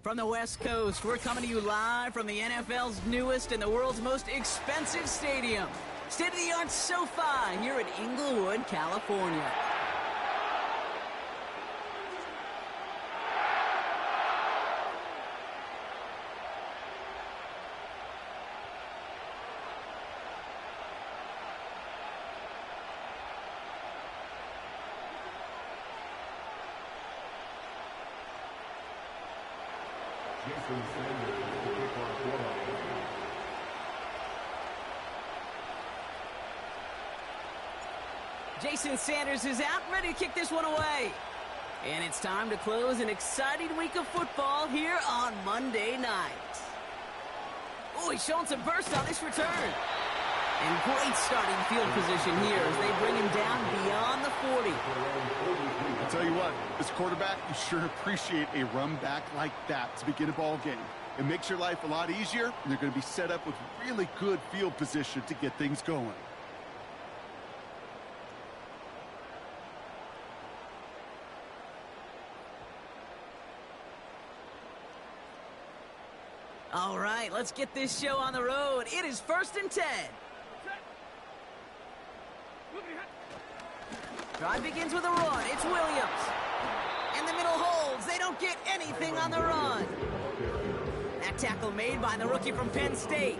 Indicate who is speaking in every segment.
Speaker 1: From the West Coast, we're coming to you live from the NFL's newest and the world's most expensive stadium. State-of-the-art SoFi here in Inglewood, California. Jason Sanders is out, ready to kick this one away. And it's time to close an exciting week of football here on Monday night. Oh, he's showing some burst on this return. And great starting field position here as they bring him down beyond the 40.
Speaker 2: I'll tell you what, as a quarterback, you sure appreciate a run back like that to begin a ball game. It makes your life a lot easier, and they're going to be set up with really good field position to get things going.
Speaker 1: All right, let's get this show on the road. It is 1st and 10. Drive begins with a run. It's Williams. And the middle holds. They don't get anything on the run. That tackle made by the rookie from Penn State.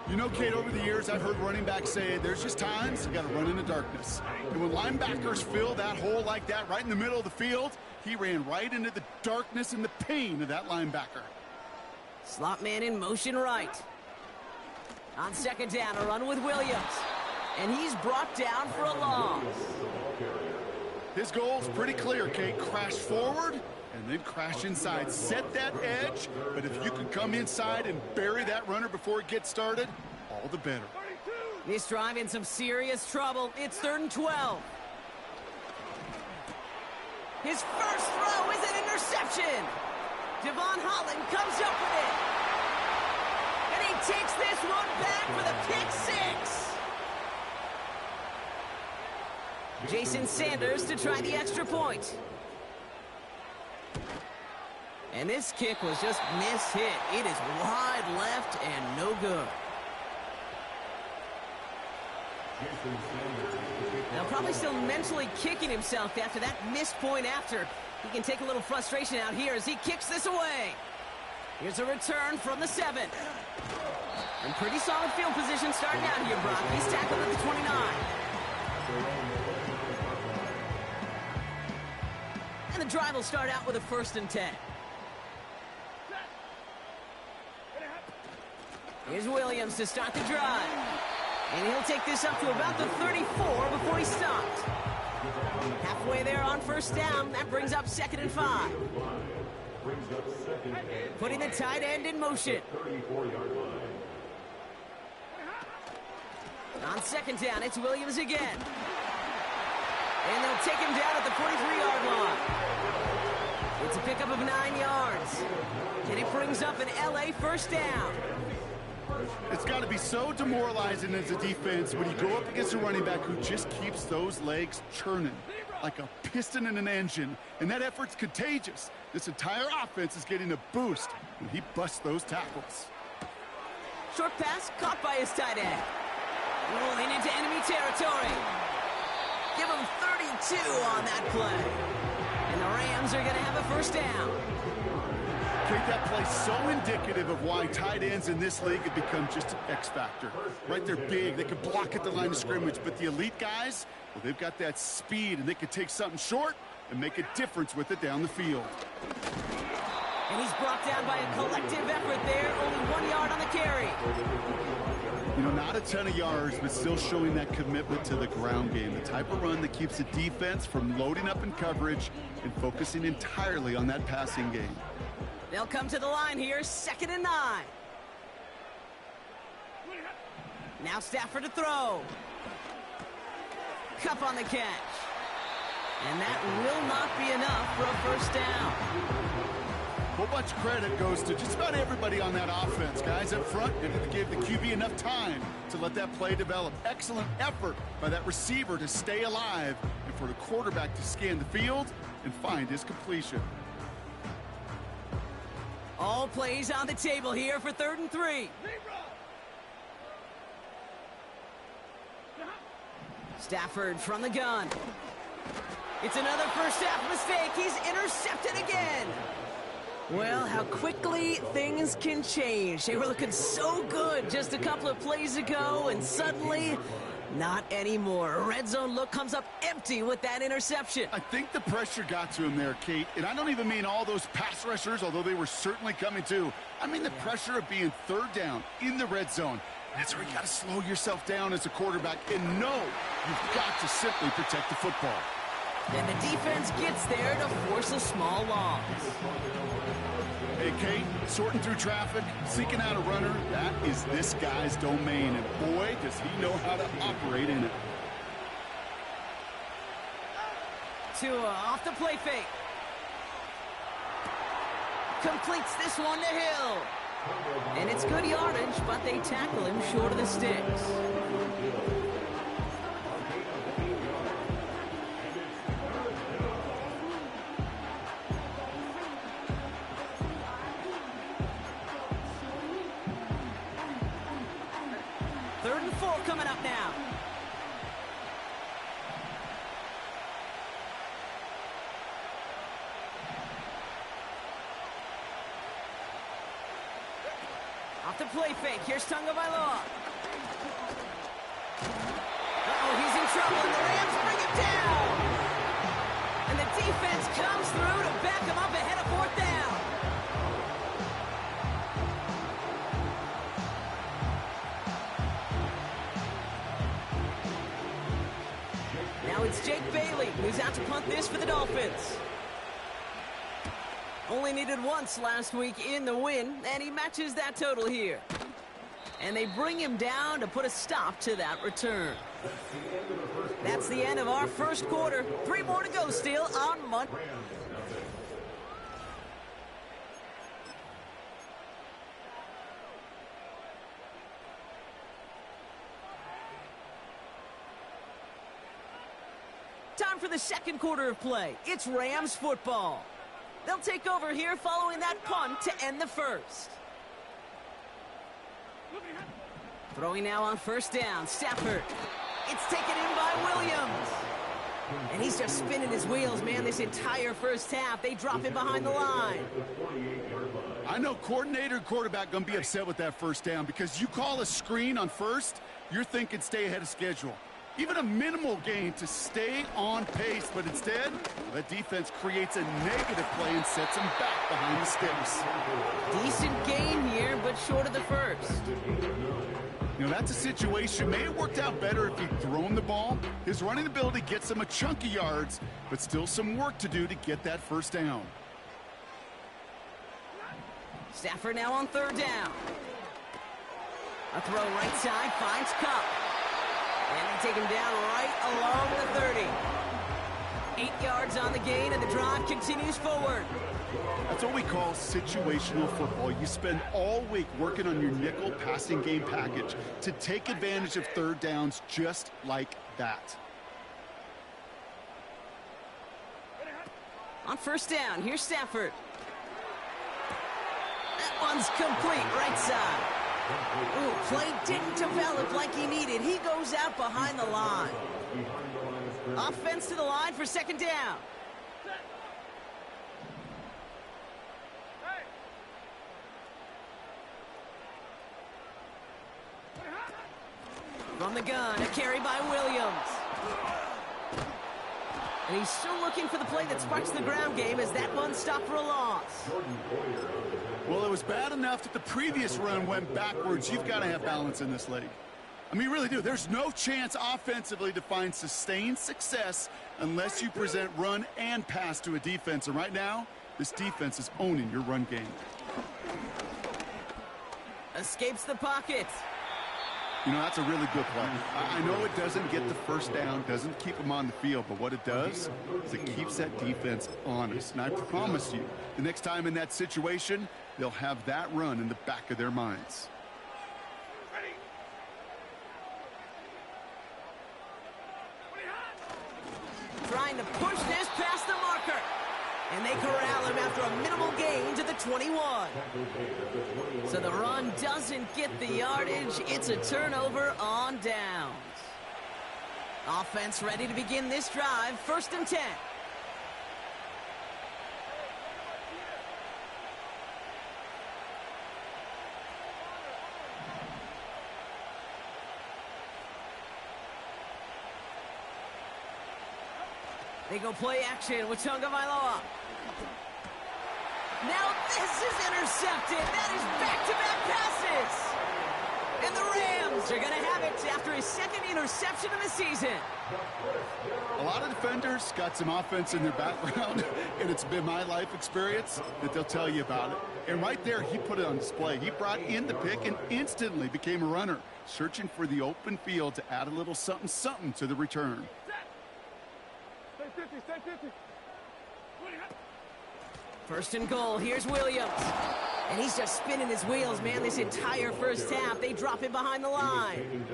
Speaker 2: You know, Kate, over the years, I've heard running backs say there's just times you got to run in the darkness. And when linebackers fill that hole like that right in the middle of the field, he ran right into the darkness and the pain of that linebacker.
Speaker 1: Slot man in motion right. On 2nd down, a run with Williams. And he's brought down for a loss.
Speaker 2: His goal's pretty clear, Kate. Crash forward and then crash inside. Set that edge, but if you can come inside and bury that runner before it gets started, all the better.
Speaker 1: This drive in some serious trouble. It's 3rd and 12. His first throw is an interception. Devon Holland comes up with it. And he takes this one back for the pick 6. Jason Sanders to try the extra point. And this kick was just mishit. It is wide left and no good. Now probably still mentally kicking himself after that missed point after. He can take a little frustration out here as he kicks this away. Here's a return from the 7. And pretty solid field position starting out here, Brock. He's tackled at the 29. And the drive will start out with a 1st and 10. Here's Williams to start the drive. And he'll take this up to about the 34 before he stopped. Halfway there on 1st down. That brings up 2nd and 5. Putting the tight end in motion. On 2nd down, it's Williams again. And they'll take him down at the 43-yard line. It's a pickup of 9 yards. And it brings up an LA 1st down.
Speaker 2: It's got to be so demoralizing as a defense when you go up against a running back who just keeps those legs churning like a piston in an engine, and that effort's contagious. This entire offense is getting a boost when he busts those tackles.
Speaker 1: Short pass caught by his tight end. Rolling into enemy territory. Give him 32 on that play. And the Rams are going to have a 1st down.
Speaker 2: Kate, that play so indicative of why tight ends in this league have become just an X factor. Right, they're big, they can block at the line of scrimmage, but the elite guys, well, they've got that speed, and they can take something short and make a difference with it down the field.
Speaker 1: And he's brought down by a collective effort there, only 1 yard on the carry.
Speaker 2: You know, not a ton of yards, but still showing that commitment to the ground game, the type of run that keeps the defense from loading up in coverage and focusing entirely on that passing game.
Speaker 1: They'll come to the line here, 2nd and 9. Now Stafford to throw. Cup on the catch. And that will not be enough for a 1st down.
Speaker 2: A whole bunch of credit goes to just about everybody on that offense. Guys up front, they gave the QB enough time to let that play develop. Excellent effort by that receiver to stay alive and for the quarterback to scan the field and find his completion.
Speaker 1: All plays on the table here for 3rd and 3. Stafford from the gun. It's another first half mistake. He's intercepted again. Well, how quickly things can change. They were looking so good just a couple of plays ago, and suddenly, not anymore. Red zone look comes up empty with that interception.
Speaker 2: I think the pressure got to him there, Kate. And I don't even mean all those pass rushers, although they were certainly coming too. I mean the pressure of being 3rd down in the red zone. That's where you got to slow yourself down as a quarterback and know you've got to simply protect the football.
Speaker 1: And the defense gets there to force a small loss.
Speaker 2: Hey, Kate, sorting through traffic, seeking out a runner, that is this guy's domain. And boy, does he know how to operate in it.
Speaker 1: Tua off the play fake. Completes this one to Hill. And it's good yardage, but they tackle him short of the sticks. Third and 4 coming up now. Off the play fake. Here's Tagovailoa. Uh-oh, he's in trouble, and the Rams bring him down. And the defense comes through to back him up ahead of 4th down. Now it's Jake Bailey, who's out to punt this for the Dolphins. Only needed once last week in the win, and he matches that total here. And they bring him down to put a stop to that return. That's the end of our first quarter. 3 more to go still on Monday. Time for the second quarter of play. It's Rams football. They'll take over here following that punt to end the first. Throwing now on 1st down, Stafford. It's taken in by Williams. And he's just spinning his wheels, man, this entire first half. They drop him behind the line.
Speaker 2: I know coordinator and quarterback going to be upset with that 1st down because you call a screen on 1st, you're thinking stay ahead of schedule. Even a minimal gain to stay on pace, but instead, the defense creates a negative play and sets him back behind the sticks.
Speaker 1: Decent gain here, but short of the first.
Speaker 2: You know, that's a situation. May have worked out better if he'd thrown the ball. His running ability gets him a chunk of yards, but still some work to do to get that 1st down.
Speaker 1: Stafford now on 3rd down. A throw right side, finds Cup. And they take him down right along the 30. 8 yards on the gain, and the drive continues forward.
Speaker 2: That's what we call situational football. You spend all week working on your nickel passing game package to take advantage of 3rd downs just like that.
Speaker 1: On 1st down, here's Stafford. That one's complete, right side. Ooh, play didn't develop like he needed. He goes out behind the line. Offense to the line for 2nd down. From the gun, a carry by Williams. And he's still looking for the play that sparks the ground game as that one stopped for a loss.
Speaker 2: Well, it was bad enough that the previous run went backwards. You've got to have balance in this league. I mean, you really do. There's no chance offensively to find sustained success unless you present run and pass to a defense. And right now, this defense is owning your run game.
Speaker 1: Escapes the pocket.
Speaker 2: You know, that's a really good play. I know it doesn't get the 1st down, doesn't keep them on the field, but what it does is it keeps that defense honest. And I promise you, the next time in that situation, they'll have that run in the back of their minds.
Speaker 1: Trying to push this past the marker. And they corral him after a minimal gain to the 21. So the run doesn't get the yardage. It's a turnover on downs. Offense ready to begin this drive. 1st and 10. They go play action with Tagovailoa. Now this is intercepted. That is back-to-back passes. And the Rams are going to have it after his 2nd interception of the season.
Speaker 2: A lot of defenders got some offense in their background, and it's been my life experience that they'll tell you about it. And right there, he put it on display. He brought in the pick and instantly became a runner, searching for the open field to add a little something-something to the return.
Speaker 1: First and goal, here's Williams. And he's just spinning his wheels, man, this entire first half. They drop him behind the line.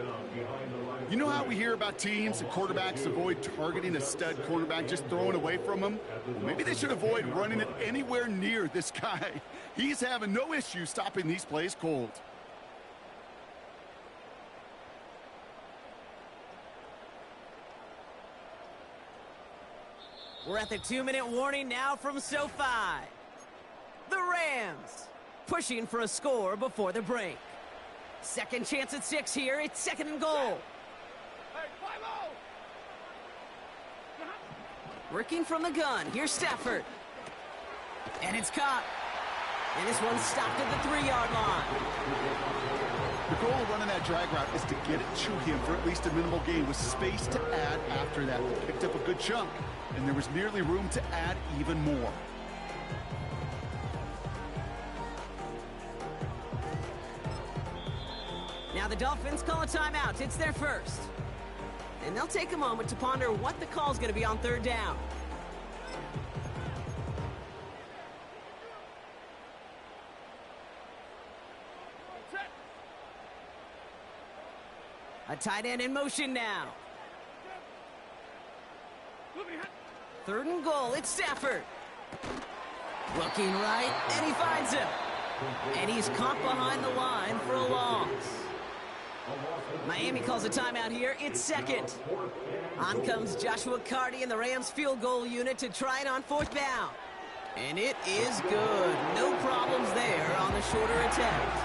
Speaker 2: You know how we hear about teams and quarterbacks avoid targeting a stud cornerback, just throwing away from him? Well, maybe they should avoid running it anywhere near this guy. He's having no issue stopping these plays cold.
Speaker 1: We're at the 2-minute warning now from SoFi. The Rams pushing for a score before the break. Second chance at 6 here. It's 2nd and goal. Working from the gun. Here's Stafford. And it's caught. And this one's stopped at the 3-yard line.
Speaker 2: The goal of running that drag route is to get it to him for at least a minimal gain with space to add after that. They picked up a good chunk, and there was nearly room to add even more.
Speaker 1: Now the Dolphins call a timeout. It's their first. And they'll take a moment to ponder what the call is going to be on 3rd down. A tight end in motion now. 3rd and goal. It's Stafford. Looking right, and he finds him. And he's caught behind the line for a loss. Miami calls a timeout here. It's 2nd. On comes Joshua Carty and the Rams field goal unit to try it on 4th down. And it is good. No problems there on the shorter attempt.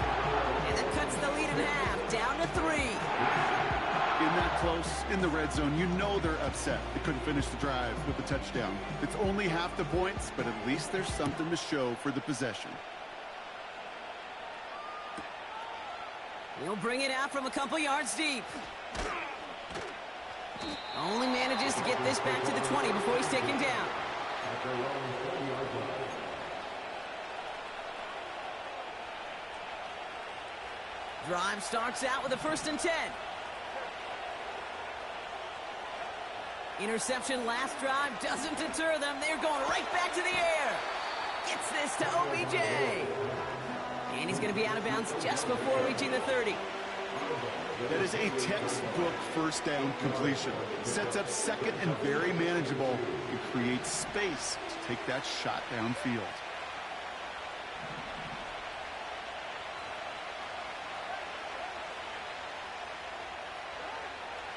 Speaker 1: And that cuts the lead in half, down to 3.
Speaker 2: In that close, in the red zone, you know they're upset. They couldn't finish the drive with the touchdown. It's only half the points, but at least there's something to show for the possession.
Speaker 1: He'll bring it out from a couple yards deep. Only manages to get this back to the 20 before he's taken down. Drive starts out with a 1st and 10. Interception last drive doesn't deter them. They're going right back to the air. Gets this to OBJ. And he's going to be out of bounds just before reaching the 30.
Speaker 2: That is a textbook 1st down completion. Sets up 2nd and very manageable. It creates space to take that shot downfield.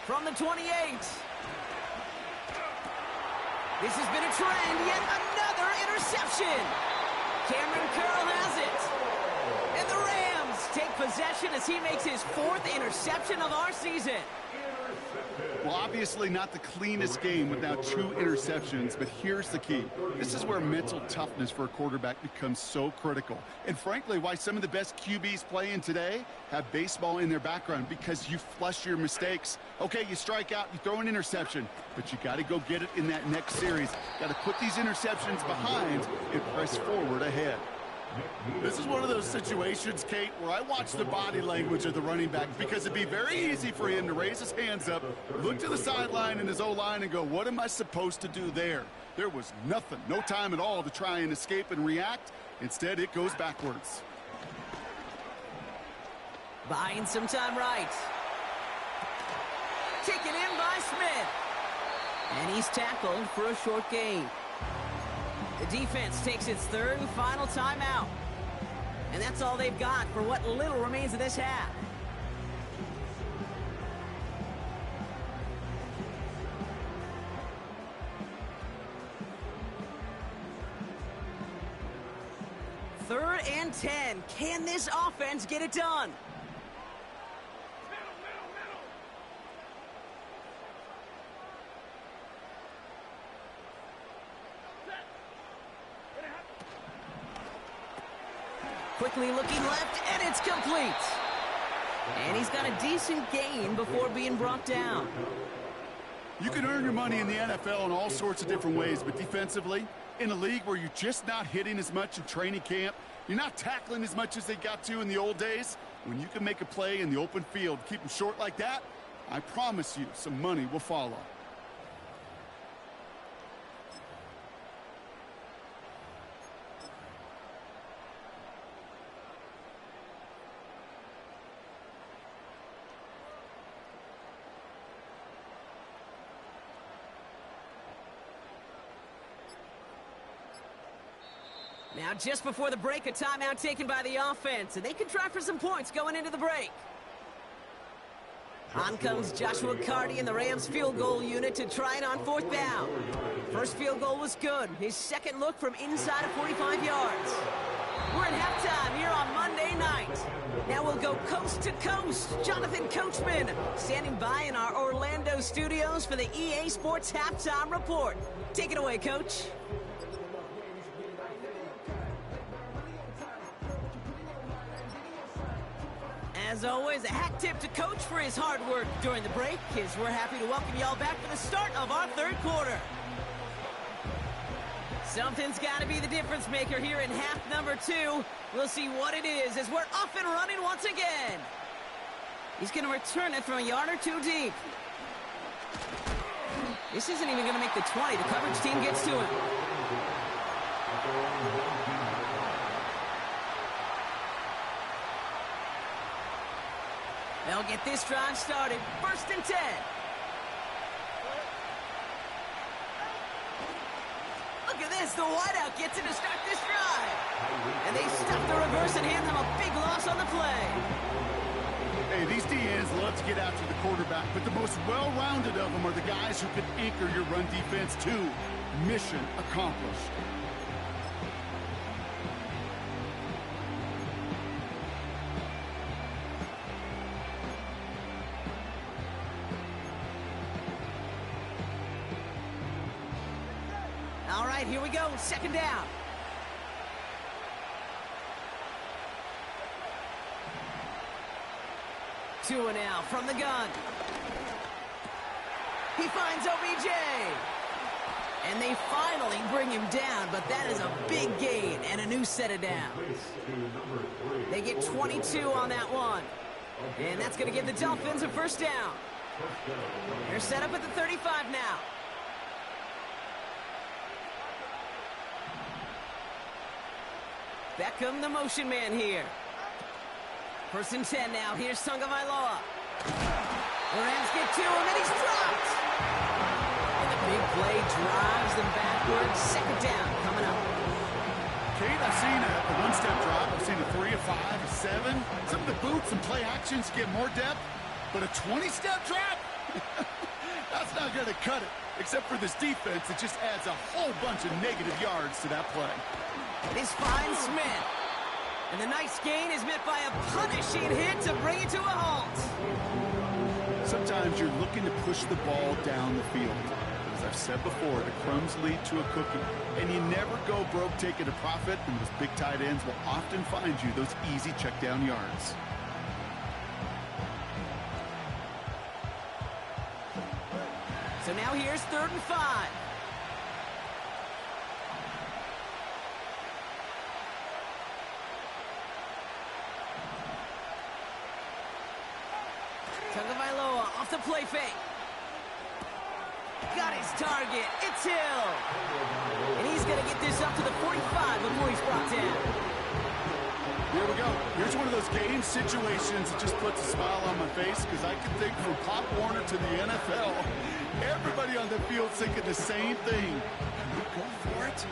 Speaker 1: From the 28. This has been a trend. Yet another interception. Cameron Curl has it. And the Rams take possession as he makes his 4th interception of our season.
Speaker 2: Well, obviously not the cleanest game with now 2 interceptions, but here's the key. This is where mental toughness for a quarterback becomes so critical. And frankly, why some of the best QBs playing today have baseball in their background, because you flush your mistakes. Okay, you strike out, you throw an interception, but you got to go get it in that next series. Got to put these interceptions behind and press forward ahead. This is one of those situations, Kate, where I watch the body language of the running back, because it'd be very easy for him to raise his hands up, look to the sideline in his O-line and go, what am I supposed to do there? There was nothing, no time at all to try and escape and react. Instead, it goes backwards.
Speaker 1: Buying some time right. Taken in by Smith. And he's tackled for a short gain. The defense takes its third and final timeout. And that's all they've got for what little remains of this half. Third and 10. Can this offense get it done? Quickly looking left, and it's complete. And he's got a decent gain before being brought down.
Speaker 2: You can earn your money in the NFL in all sorts of different ways, but defensively, in a league where you're just not hitting as much in training camp, you're not tackling as much as they got to in the old days, when you can make a play in the open field, keep them short like that, I promise you some money will follow.
Speaker 1: Now, just before the break, a timeout taken by the offense, and they can try for some points going into the break. On comes Joshua Carty and the Rams field goal unit to try it on fourth down. First field goal was good. His second look from inside of 45 yards. We're at halftime here on Monday night. Now we'll go coast to coast. Jonathan Coachman standing by in our Orlando studios for the EA Sports Halftime Report. Take it away, Coach. As always, a hat tip to Coach for his hard work during the break, as we're happy to welcome y'all back for the start of our third quarter. Something's got to be the difference maker here in half number 2. We'll see what it is as we're off and running once again. He's going to return it from a yard or two deep. This isn't even going to make the 20. The coverage team gets to him. They'll get this drive started. First and 10. Look at this. The wideout gets it to start this drive. And they stop the reverse and hand them a big loss on the play.
Speaker 2: Hey, these DNs love to get after the quarterback, but the most well-rounded of them are the guys who can anchor your run defense too. Mission accomplished.
Speaker 1: All right, here we go. Second down. Two and out from the gun. He finds OBJ. And they finally bring him down, but that is a big gain and a new set of downs. They get 22 on that one. And that's going to give the Dolphins a first down. They're set up at the 35 now. Beckham, the motion man here. First and 10 now. Here's Tagovailoa. The Rams get to him, and he's dropped. And the big play drives them backwards. Second down coming up.
Speaker 2: Kate, I've seen a one-step drop. I've seen a 3, a 5, a 7. Some of the boots and play actions get more depth, but a 20-step drop? That's not going to cut it. Except for this defense, it just adds a whole bunch of negative yards to that play.
Speaker 1: This finds Smith. And the nice gain is met by a punishing hit to bring it to a halt.
Speaker 2: Sometimes you're looking to push the ball down the field. As I've said before, the crumbs lead to a cookie. And you never go broke taking a profit, and those big tight ends will often find you those easy check down yards.
Speaker 1: So now here's 3rd and 5. Tagovailoa off the play fake. Got his target. It's Hill. And he's going to get this up to the 45 before he's brought down.
Speaker 2: Here we go. Here's one of those game situations that just puts a smile on my face, because I can think from Pop Warner to the NFL, everybody on the field thinking the same thing. Can we go for it?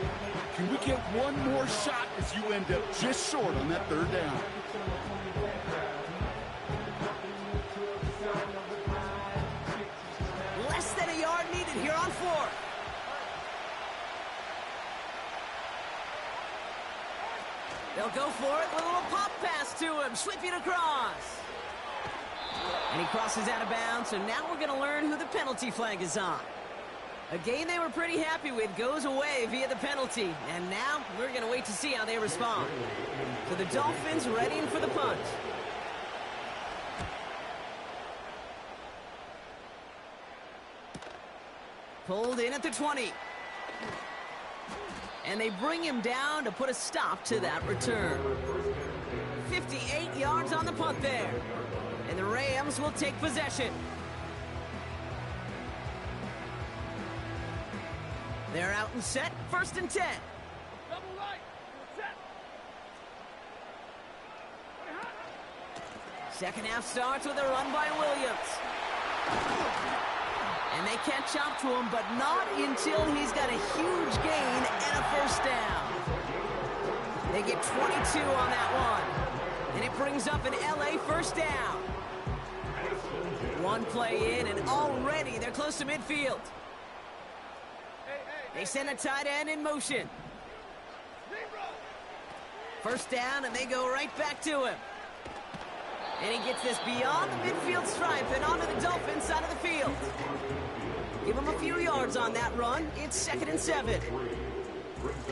Speaker 2: Can we get one more shot as you end up just short on that third down?
Speaker 1: Less than a yard needed here on fourth. They'll go for it with a little pop pass to him, sweeping across. And he crosses out of bounds, so now we're going to learn who the penalty flag is on. A game they were pretty happy with goes away via the penalty, and now we're going to wait to see how they respond. So the Dolphins readying for the punt. Pulled in at the 20. And they bring him down to put a stop to that return. 58 yards on the punt there. And the Rams will take possession. They're out and set, 1st and 10.
Speaker 3: Double right. Set.
Speaker 1: Second half starts with a run by Williams. And they catch up to him, but not until he's got a huge gain and a first down. They get 22 on that one. And it brings up an LA first down. One play in, and already they're close to midfield. They send a tight end in motion. First down, and they go right back to him. And he gets this beyond the midfield stripe and onto the Dolphins side of the field. Give him a few yards on that run. It's 2nd and 7.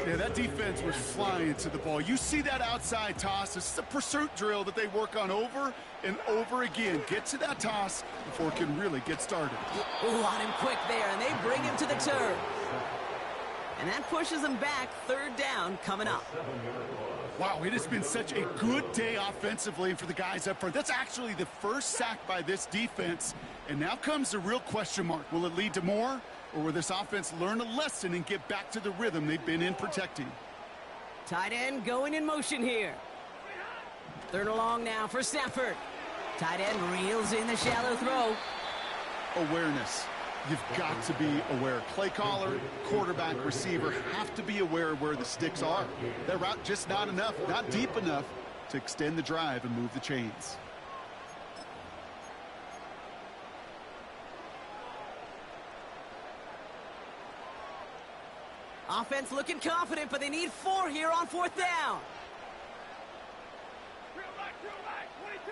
Speaker 2: Yeah, that defense was flying to the ball. You see that outside toss. This is a pursuit drill that they work on over and over again. Get to that toss before it can really get started.
Speaker 1: Ooh, on him quick there, and they bring him to the turf. And that pushes them back. 3rd down coming up.
Speaker 2: Wow, it has been such a good day offensively for the guys up front. That's actually the first sack by this defense. And now comes the real question mark. Will it lead to more? Or will this offense learn a lesson and get back to the rhythm they've been in protecting?
Speaker 1: Tight end going in motion here. 3rd and long now for Stafford. Tight end reels in the shallow throw.
Speaker 2: Awareness. You've got to be aware. Play caller, quarterback, receiver have to be aware of where the sticks are. That route just not enough, not deep enough to extend the drive and move the chains.
Speaker 1: Offense looking confident, but they need 4 here on 4th down.
Speaker 3: Drill right, 22.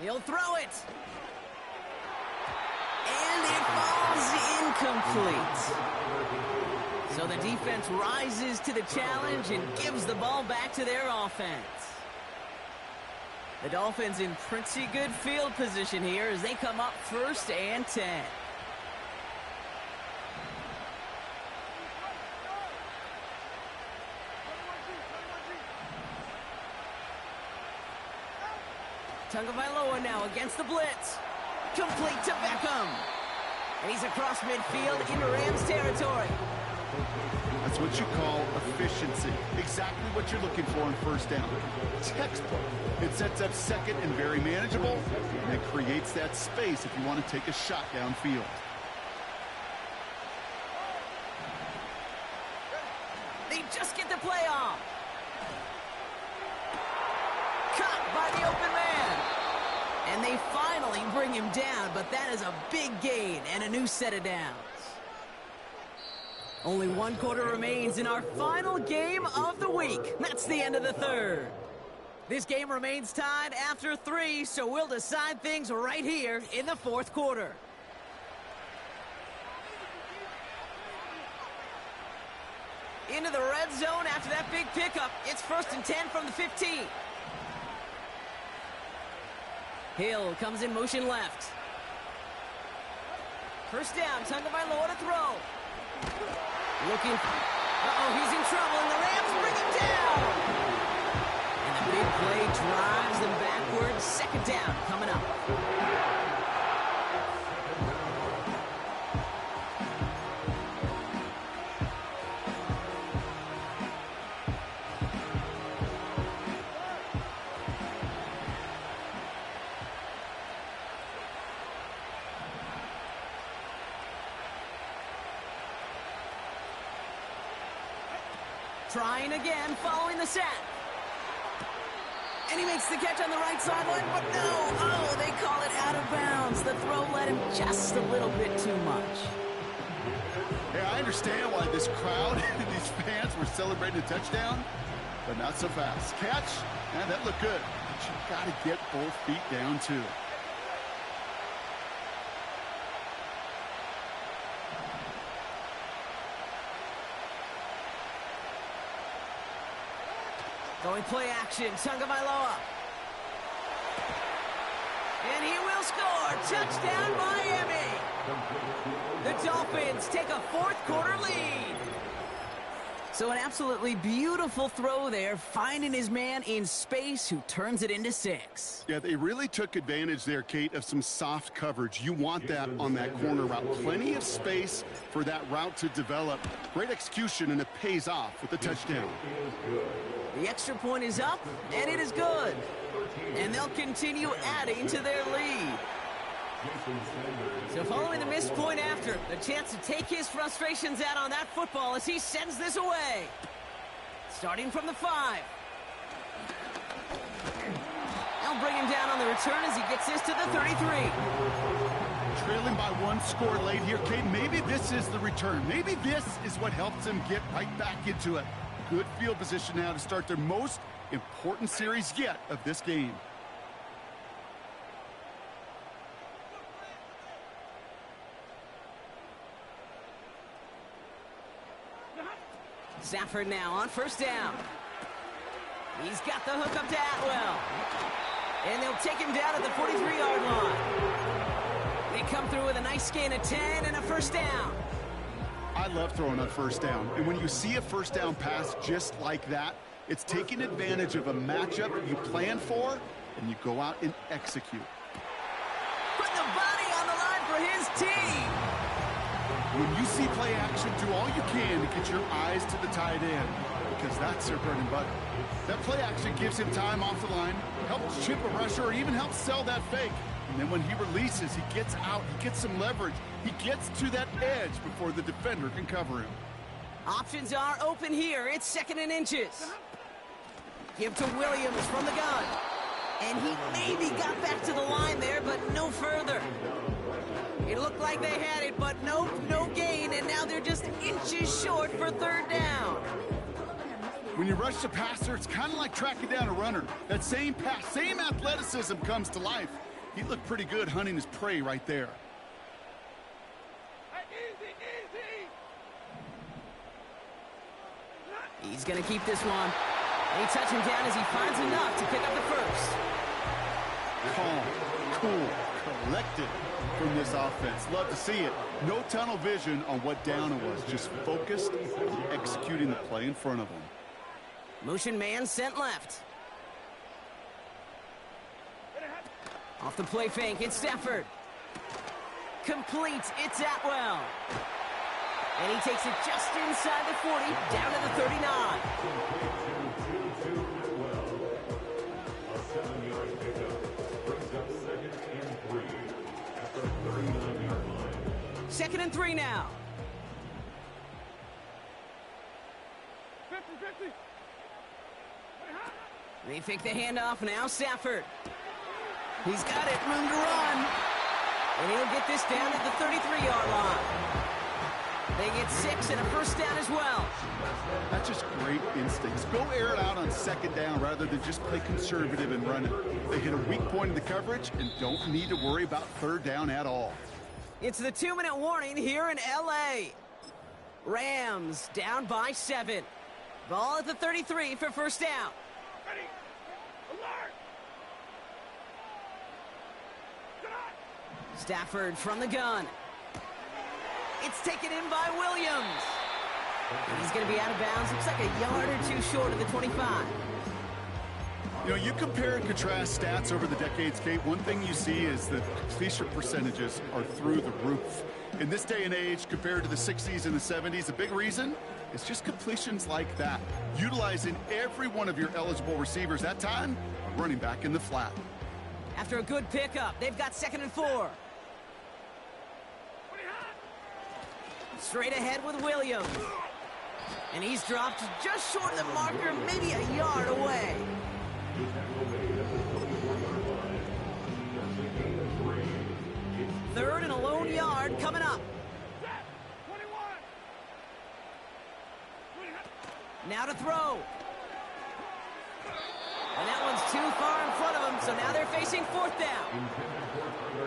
Speaker 1: He'll throw it. And it falls incomplete. So the defense rises to the challenge and gives the ball back to their offense. The Dolphins in pretty good field position here as they come up 1st and 10. Tagovailoa now against the blitz. Complete to Beckham. And he's across midfield into Rams territory.
Speaker 2: That's what you call efficiency. Exactly what you're looking for on 1st down. Textbook. It sets up 2nd and very manageable, and it creates that space if you want to take a shot downfield.
Speaker 1: They just get the play off. Caught by the open man. And they finally bring him down, but that is a big gain and a new set of downs. Only 1 quarter remains in our final game of the week. That's the end of the 3rd. This game remains tied after 3, so we'll decide things right here in the 4th quarter. Into the red zone after that big pickup. It's 1st and 10 from the 15. Hill comes in motion left. First down, Tagovailoa to throw. Looking. He's in trouble, and the Rams bring him down. And the big play drives them backwards. 2nd down coming up. Trying again, following the sack. And he makes the catch on the right sideline, but no! Oh, they call it out of bounds. The throw led him just a little bit too much.
Speaker 2: Yeah, I understand why this crowd and these fans were celebrating a touchdown, but not so fast. Catch, and that looked good. But you got to get both feet down, too.
Speaker 1: Going play action, Tagovailoa. And he will score. Touchdown, Miami. The Dolphins take a fourth-quarter lead. So an absolutely beautiful throw there, finding his man in space who turns it into 6.
Speaker 2: Yeah, they really took advantage there, Kate, of some soft coverage. You want that on that corner route. Plenty of space for that route to develop. Great execution, and it pays off with a touchdown.
Speaker 1: The extra point is up, and it is good. And they'll continue adding to their lead. So following the missed point after, a chance to take his frustrations out on that football as he sends this away. Starting from the 5. They'll bring him down on the return as he gets this to the 33.
Speaker 2: Trailing by 1 score late here, Kate. Maybe this is the return. Maybe this is what helps them get right back into it. Good field position now to start their most important series yet of this game.
Speaker 1: Stafford now on first down. He's got the hook up to Atwell. And they'll take him down at the 43-yard line. They come through with a nice gain of 10 and a first down.
Speaker 2: I love throwing on first down. And when you see a first down pass just like that, it's taking advantage of a matchup you plan for, and you go out and execute.
Speaker 1: Put the body on the line for his team.
Speaker 2: When you see play action, do all you can to get your eyes to the tight end, because that's their bread and butter. That play action gives him time off the line, helps chip a rusher, or even helps sell that fake. And then when he releases, he gets out, he gets some leverage. He gets to that edge before the defender can cover him.
Speaker 1: Options are open here. It's 2nd and inches. Give to Williams from the gun. And he maybe got back to the line there, but no further. It looked like they had it, but no gain, and now they're just inches short for 3rd down.
Speaker 2: When you rush the passer, it's kind of like tracking down a runner. That same pass, same athleticism comes to life. He looked pretty good hunting his prey right there.
Speaker 3: Easy, easy.
Speaker 1: He's going to keep this one. They touch him down as he finds enough to pick up the first.
Speaker 2: Calm, cool, collected from this offense. Love to see it. No tunnel vision on what down it was. Just focused on executing the play in front of him.
Speaker 1: Motion man sent left. Off the play fake, it's Stafford. Complete, it's Atwell. And he takes it just inside the 40, down to the 39. Second and 3 now.
Speaker 3: 50-50.
Speaker 1: They fake the handoff, now Stafford. He's got it, room to run. And he'll get this down at the 33-yard line. They get 6 and a first down as well.
Speaker 2: That's just great instincts. Go air it out on 2nd down rather than just play conservative and run it. They hit a weak point in the coverage and don't need to worry about 3rd down at all.
Speaker 1: It's the 2-minute warning here in L.A. Rams down by 7. Ball at the 33 for first down.
Speaker 3: Ready. Alert.
Speaker 1: Stafford from the gun. It's taken in by Williams. And he's going to be out of bounds. Looks like a yard or 2 short of the 25.
Speaker 2: You know, you compare and contrast stats over the decades, Kate. One thing you see is that completion percentages are through the roof. In this day and age, compared to the 60s and the 70s, a big reason is just completions like that. Utilizing every one of your eligible receivers. That time, running back in the flat.
Speaker 1: After a good pickup, they've got 2nd and 4. Straight ahead with Williams. And he's dropped just short of the marker, maybe a yard away. Third and a lone yard coming up.
Speaker 3: 21.
Speaker 1: Now to throw. And that one's too far in front of him, so now they're facing fourth down.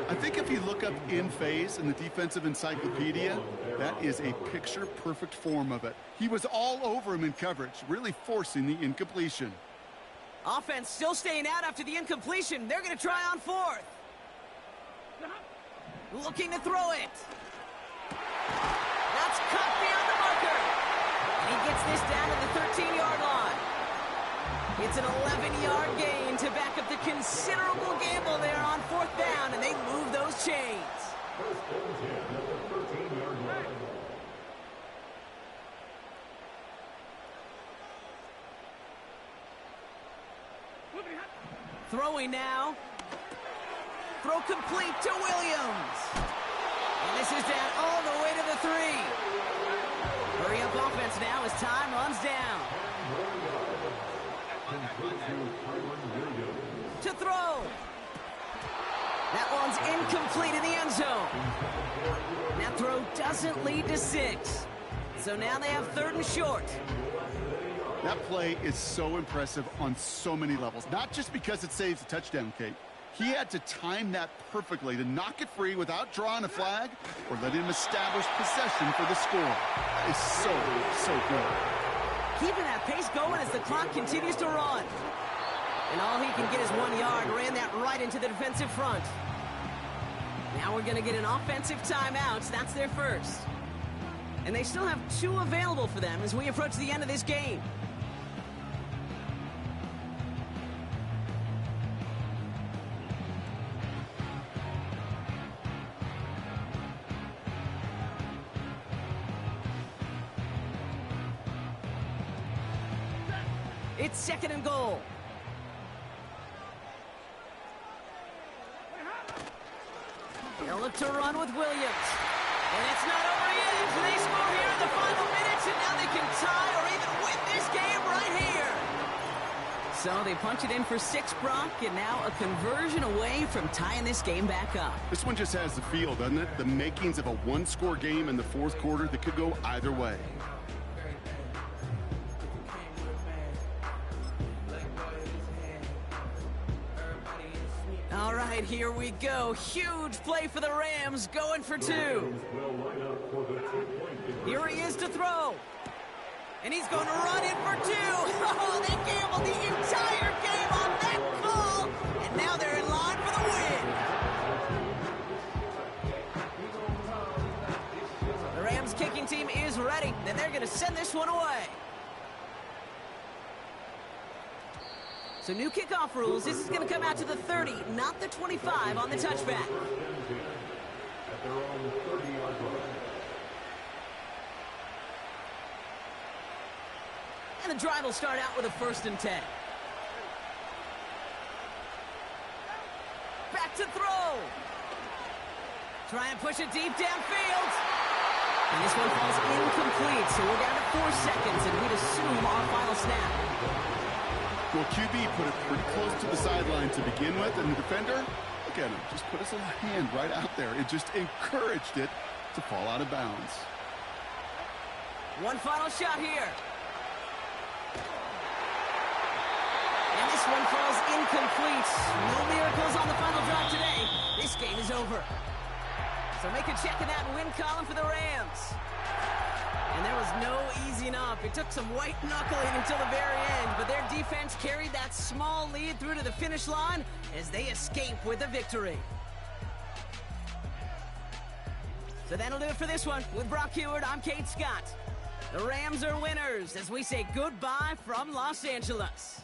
Speaker 2: I think if you look up in phase in the defensive encyclopedia, that is a picture-perfect form of it. He was all over him in coverage, really forcing the incompletion.
Speaker 1: Offense still staying out after the incompletion. They're going to try on fourth. Looking to throw it. That's cut beyond the marker. And he gets this down to the 13-yard line. It's an 11-yard gain to back up the considerable gamble there on fourth down, and they move those chains. Throwing now. Throw complete to Williams. And this is down all the way to the 3. Hurry up offense now as time runs down. To throw. That one's incomplete in the end zone. That throw doesn't lead to 6. So now they have third and short.
Speaker 2: That play is so impressive on so many levels. Not just because it saves a touchdown, Kate. He had to time that perfectly to knock it free without drawing a flag or letting him establish possession for the score. That is so good.
Speaker 1: Keeping that pace going as the clock continues to run. And all he can get is 1 yard. Ran that right into the defensive front. Now we're going to get an offensive timeout. That's their first. And they still have 2 available for them as we approach the end of this game. It's second and goal. They'll look to run with Williams. And it's not over yet. They score here in the final minutes, and now they can tie or even win this game right here. So they punch it in for 6, Brock, and now a conversion away from tying this game back up.
Speaker 2: This one just has the feel, doesn't it? The makings of a one-score game in the fourth quarter that could go either way.
Speaker 1: All right, here we go. Huge play for the Rams, going for 2. Here he is to throw. And he's going to run in for 2. Oh, they gambled the entire game on that call. And now they're in line for the win. The Rams kicking team is ready, and they're going to send this one away. So new kickoff rules. This is going to come out to the 30, not the 25 on the touchback. And the drive will start out with a 1st and 10. Back to throw. Try and push it deep downfield. And this one falls incomplete, so we're down to 4 seconds, and we'd assume our final snap.
Speaker 2: Well, QB put it pretty close to the sideline to begin with, and the defender, look at him, just put his little hand right out there. It just encouraged it to fall out of bounds.
Speaker 1: One final shot here. And this one falls incomplete. No miracles on the final drive today. This game is over. So make a check in that win column for the Rams. And there was no easing up. It took some white knuckling until the very end, but their defense carried that small lead through to the finish line as they escape with a victory. So that'll do it for this one. With Brock Heward, I'm Kate Scott. The Rams are winners as we say goodbye from Los Angeles.